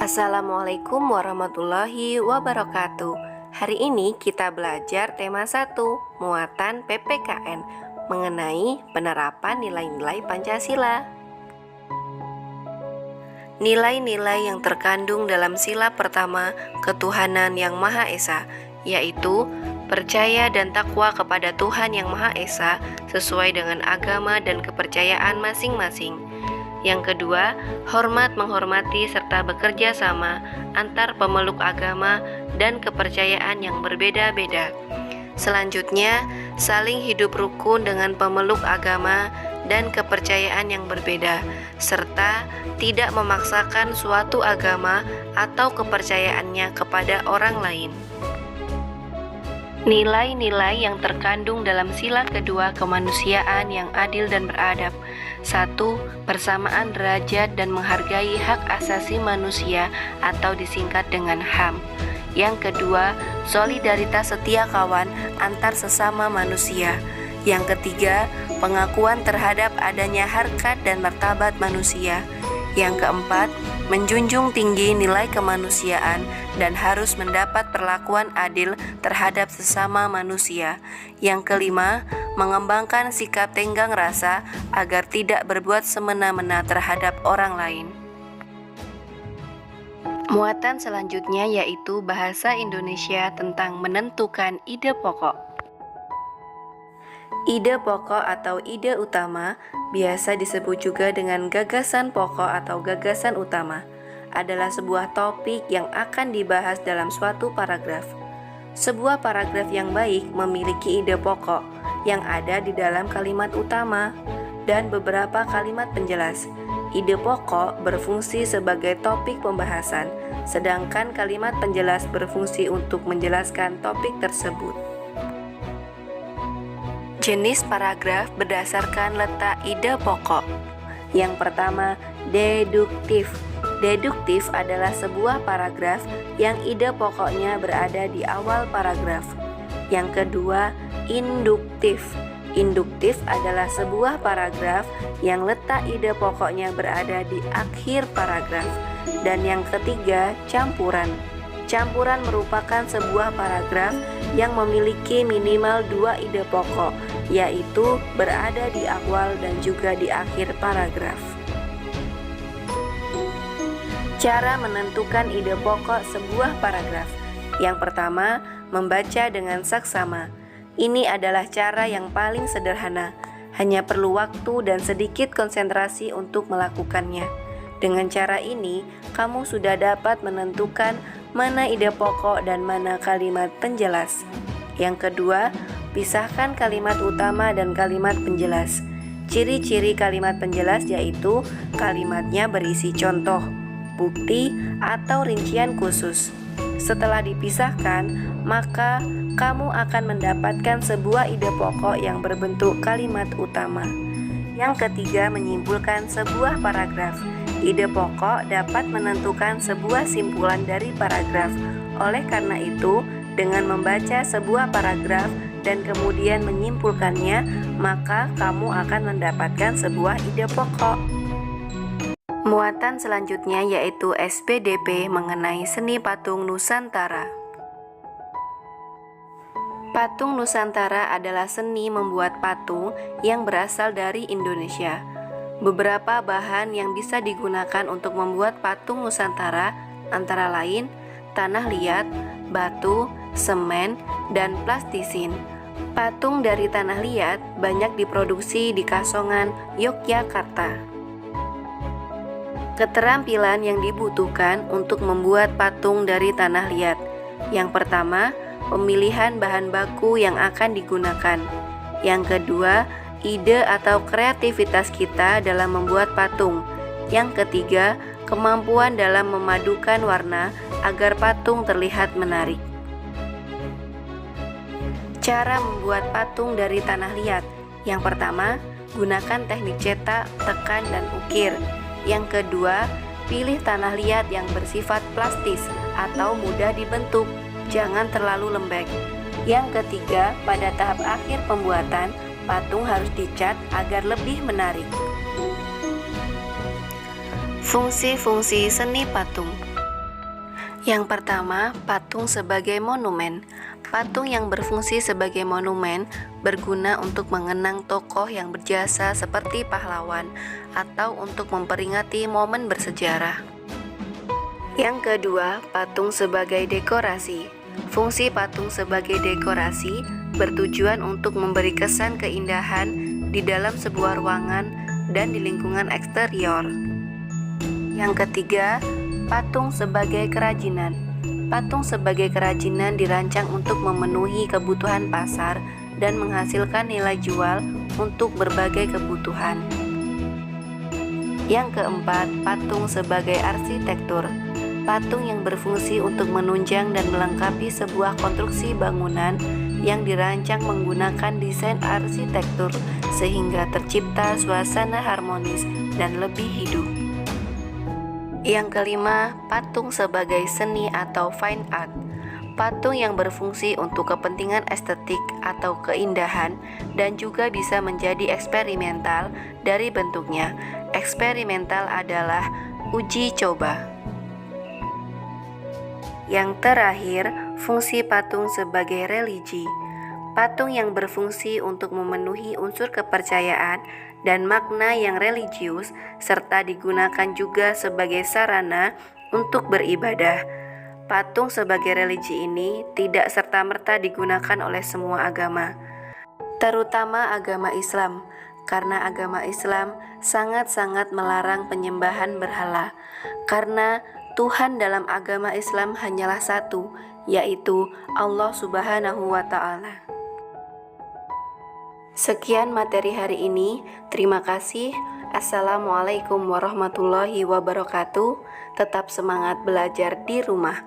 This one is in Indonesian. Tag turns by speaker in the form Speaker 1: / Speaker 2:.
Speaker 1: Assalamualaikum warahmatullahi wabarakatuh. Hari ini kita belajar tema 1, muatan PPKN, mengenai penerapan nilai-nilai Pancasila. Nilai-nilai yang terkandung dalam sila pertama ketuhanan yang Maha Esa, yaitu percaya dan takwa kepada Tuhan yang Maha Esa sesuai dengan agama dan kepercayaan masing-masing. Yang kedua, hormat menghormati serta bekerja sama antar pemeluk agama dan kepercayaan yang berbeda-beda. Selanjutnya, saling hidup rukun dengan pemeluk agama dan kepercayaan yang berbeda, serta tidak memaksakan suatu agama atau kepercayaannya kepada orang lain. Nilai-nilai yang terkandung dalam sila kedua kemanusiaan yang adil dan beradab. 1. Persamaan derajat dan menghargai hak asasi manusia atau disingkat dengan HAM. Yang kedua, solidaritas setia kawan antar sesama manusia. Yang ketiga, pengakuan terhadap adanya harkat dan martabat manusia. Yang keempat, menjunjung tinggi nilai kemanusiaan dan harus mendapat perlakuan adil terhadap sesama manusia. Yang kelima, mengembangkan sikap tenggang rasa agar tidak berbuat semena-mena terhadap orang lain. Muatan selanjutnya yaitu bahasa Indonesia tentang menentukan ide pokok. Ide pokok atau ide utama biasa disebut juga dengan gagasan pokok atau gagasan utama, adalah sebuah topik yang akan dibahas dalam suatu paragraf. Sebuah paragraf yang baik memiliki ide pokok yang ada di dalam kalimat utama dan beberapa kalimat penjelas. Ide pokok berfungsi sebagai topik pembahasan, sedangkan kalimat penjelas berfungsi untuk menjelaskan topik tersebut. Jenis paragraf berdasarkan letak ide pokok. Yang pertama, deduktif. Deduktif adalah sebuah paragraf yang ide pokoknya berada di awal paragraf. Yang kedua, induktif. Induktif adalah sebuah paragraf yang letak ide pokoknya berada di akhir paragraf. Dan yang ketiga, campuran. Campuran merupakan sebuah paragraf yang memiliki minimal 2 ide pokok, yaitu berada di awal dan juga di akhir paragraf. Cara menentukan ide pokok sebuah paragraf. Yang pertama, membaca dengan saksama. Ini adalah cara yang paling sederhana, hanya perlu waktu dan sedikit konsentrasi untuk melakukannya. Dengan cara ini, kamu sudah dapat menentukan mana ide pokok dan mana kalimat penjelas. Yang kedua, pisahkan kalimat utama dan kalimat penjelas. Ciri-ciri kalimat penjelas yaitu kalimatnya berisi contoh, bukti, atau rincian khusus. Setelah dipisahkan, maka kamu akan mendapatkan sebuah ide pokok yang berbentuk kalimat utama. Yang ketiga, menyimpulkan sebuah paragraf. Ide pokok dapat menentukan sebuah simpulan dari paragraf. Oleh karena itu, dengan membaca sebuah paragraf dan kemudian menyimpulkannya, maka kamu akan mendapatkan sebuah ide pokok. Muatan selanjutnya yaitu SPDP mengenai seni patung Nusantara. Patung Nusantara adalah seni membuat patung yang berasal dari Indonesia. Beberapa bahan yang bisa digunakan untuk membuat patung Nusantara antara lain tanah liat, batu, semen, dan plastisin. Patung dari tanah liat banyak diproduksi di Kasongan, Yogyakarta. Keterampilan yang dibutuhkan untuk membuat patung dari tanah liat. Yang pertama, pemilihan bahan baku yang akan digunakan. Yang kedua, ide atau kreativitas kita dalam membuat patung. Yang ketiga, kemampuan dalam memadukan warna agar patung terlihat menarik. Cara membuat patung dari tanah liat. Yang pertama, gunakan teknik cetak, tekan, dan ukir. Yang kedua, pilih tanah liat yang bersifat plastis atau mudah dibentuk, jangan terlalu lembek. Yang ketiga, pada tahap akhir pembuatan, patung harus dicat agar lebih menarik. Fungsi-fungsi seni patung. Yang pertama, patung sebagai monumen. Patung yang berfungsi sebagai monumen berguna untuk mengenang tokoh yang berjasa seperti pahlawan atau untuk memperingati momen bersejarah. Yang kedua, patung sebagai dekorasi. Fungsi patung sebagai dekorasi bertujuan untuk memberi kesan keindahan di dalam sebuah ruangan dan di lingkungan eksterior. Yang ketiga, patung sebagai kerajinan. Patung sebagai kerajinan dirancang untuk memenuhi kebutuhan pasar dan menghasilkan nilai jual untuk berbagai kebutuhan. Yang keempat, patung sebagai arsitektur. Patung yang berfungsi untuk menunjang dan melengkapi sebuah konstruksi bangunan yang dirancang menggunakan desain arsitektur sehingga tercipta suasana harmonis dan lebih hidup. Yang kelima, patung sebagai seni atau fine art. Patung yang berfungsi untuk kepentingan estetik atau keindahan dan juga bisa menjadi eksperimental dari bentuknya. Eksperimental adalah uji coba. Yang terakhir, fungsi patung sebagai religi. Patung yang berfungsi untuk memenuhi unsur kepercayaan dan makna yang religius, serta digunakan juga sebagai sarana untuk beribadah. Patung sebagai religi ini tidak serta-merta digunakan oleh semua agama, terutama agama Islam, karena agama Islam sangat-sangat melarang penyembahan berhala, karena Tuhan dalam agama Islam hanyalah satu, yaitu Allah Subhanahu wa Ta'ala. Sekian materi hari ini. Terima kasih. Assalamualaikum warahmatullahi wabarakatuh. Tetap semangat belajar di rumah.